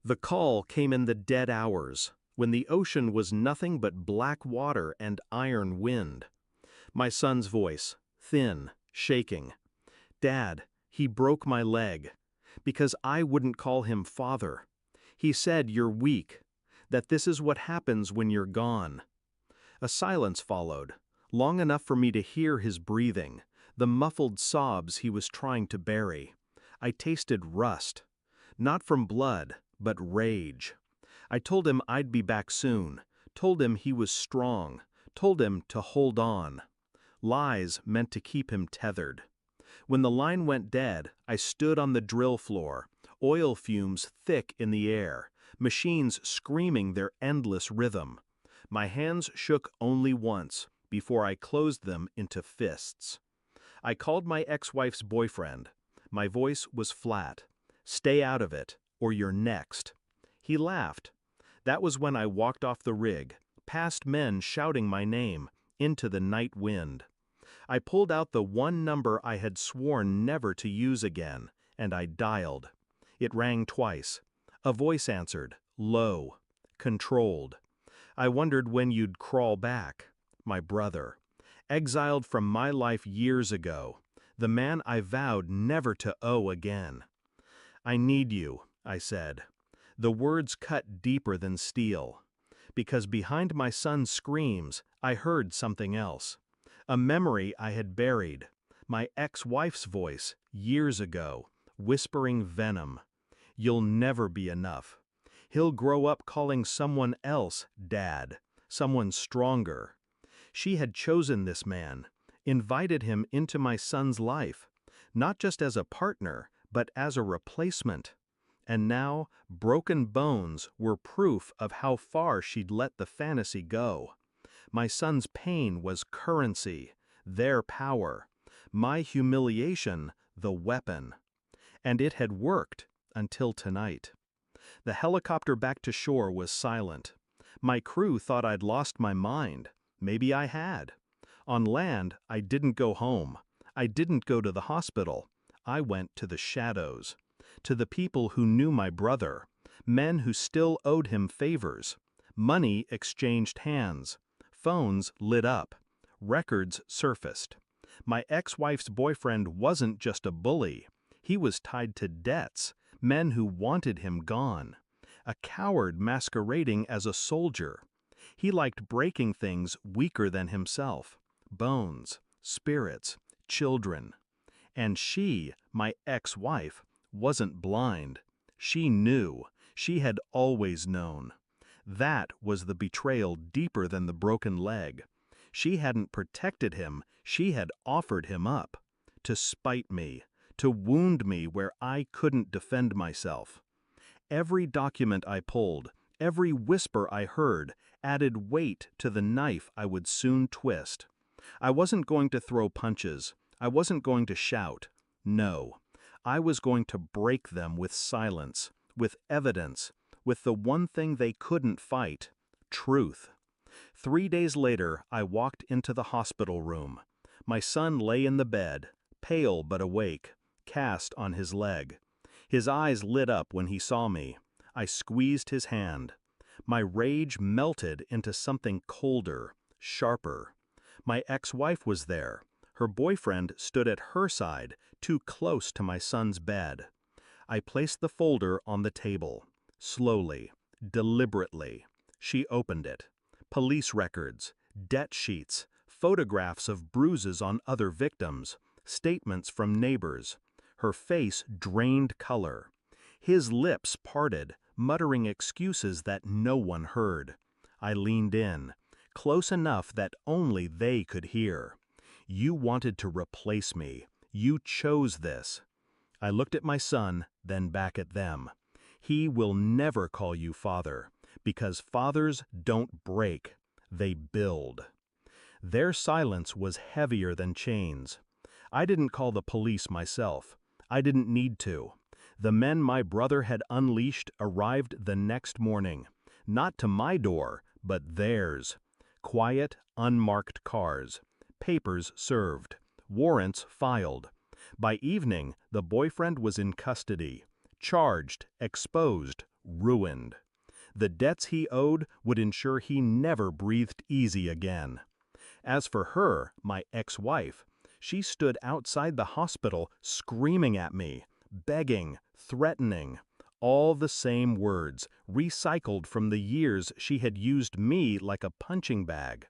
The call came in the dead hours, when the ocean was nothing but black water and iron wind. My son's voice, thin, shaking. "Dad, he broke my leg. Because I wouldn't call him father. He said you're weak, that this is what happens when you're gone." A silence followed, long enough for me to hear his breathing, the muffled sobs he was trying to bury. I tasted rust. Not from blood, but rage. I told him I'd be back soon, told him he was strong, told him to hold on. Lies meant to keep him tethered. When the line went dead, I stood on the drill floor, oil fumes thick in the air, machines screaming their endless rhythm. My hands shook only once, before I closed them into fists. I called my ex-wife's boyfriend. My voice was flat. "Stay out of it, or you're next." He laughed. That was when I walked off the rig, past men shouting my name, into the night wind. I pulled out the one number I had sworn never to use again, and I dialed. It rang twice. A voice answered, low, controlled. "I wondered when you'd crawl back." My brother. Exiled from my life years ago. The man I vowed never to owe again. "I need you," I said. The words cut deeper than steel. Because behind my son's screams, I heard something else. A memory I had buried. My ex-wife's voice, years ago, whispering venom. "You'll never be enough. He'll grow up calling someone else Dad, someone stronger." She had chosen this man, invited him into my son's life, not just as a partner, but as a replacement. And now, broken bones were proof of how far she'd let the fantasy go. My son's pain was currency, their power. My humiliation, the weapon. And it had worked, until tonight. The helicopter back to shore was silent. My crew thought I'd lost my mind. Maybe I had. On land, I didn't go home. I didn't go to the hospital. I went to the shadows. To the people who knew my brother. Men who still owed him favors. Money exchanged hands. Phones lit up. Records surfaced. My ex-wife's boyfriend wasn't just a bully. He was tied to debts, men who wanted him gone. A coward masquerading as a soldier. He liked breaking things weaker than himself. Bones, spirits, children. And she, my ex-wife, wasn't blind. She knew. She had always known. That was the betrayal deeper than the broken leg. She hadn't protected him, she had offered him up. To spite me, to wound me where I couldn't defend myself. Every document I pulled, every whisper I heard, added weight to the knife I would soon twist. I wasn't going to throw punches. I wasn't going to shout. No. I was going to break them with silence, with evidence, with the one thing they couldn't fight, truth. 3 days later, I walked into the hospital room. My son lay in the bed, pale but awake, cast on his leg. His eyes lit up when he saw me. I squeezed his hand. My rage melted into something colder, sharper. My ex-wife was there. Her boyfriend stood at her side, too close to my son's bed. I placed the folder on the table. Slowly, deliberately. She opened it. Police records, debt sheets, photographs of bruises on other victims, statements from neighbors. Her face drained color. His lips parted, muttering excuses that no one heard. I leaned in, close enough that only they could hear. "You wanted to replace me. You chose this." I looked at my son, then back at them. "He will never call you father, because fathers don't break, they build." Their silence was heavier than chains. I didn't call the police myself. I didn't need to. The men my brother had unleashed arrived the next morning. Not to my door, but theirs. Quiet, unmarked cars. Papers served. Warrants filed. By evening, the boyfriend was in custody. Charged, exposed, ruined. The debts he owed would ensure he never breathed easy again. As for her, my ex-wife, she stood outside the hospital screaming at me, begging, threatening, all the same words, recycled from the years she had used me like a punching bag.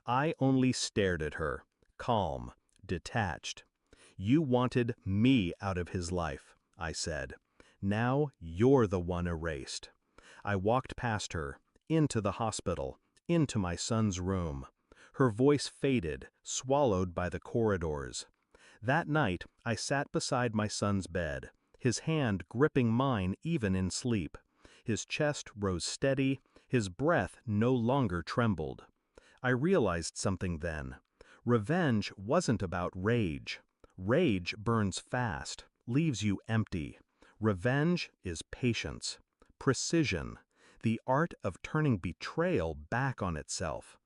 I only stared at her, calm, detached. "You wanted me out of his life," I said. "Now you're the one erased." I walked past her, into the hospital, into my son's room. Her voice faded, swallowed by the corridors. That night, I sat beside my son's bed, his hand gripping mine even in sleep. His chest rose steady, his breath no longer trembled. I realized something then. Revenge wasn't about rage. Rage burns fast, leaves you empty. Revenge is patience, precision, the art of turning betrayal back on itself.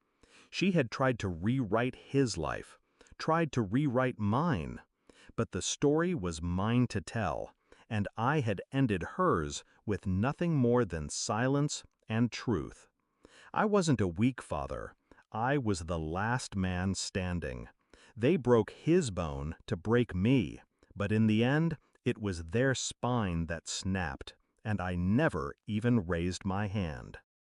She had tried to rewrite his life, tried to rewrite mine, but the story was mine to tell, and I had ended hers with nothing more than silence and truth. I wasn't a weak father. I was the last man standing. They broke his bone to break me, but in the end, it was their spine that snapped, and I never even raised my hand.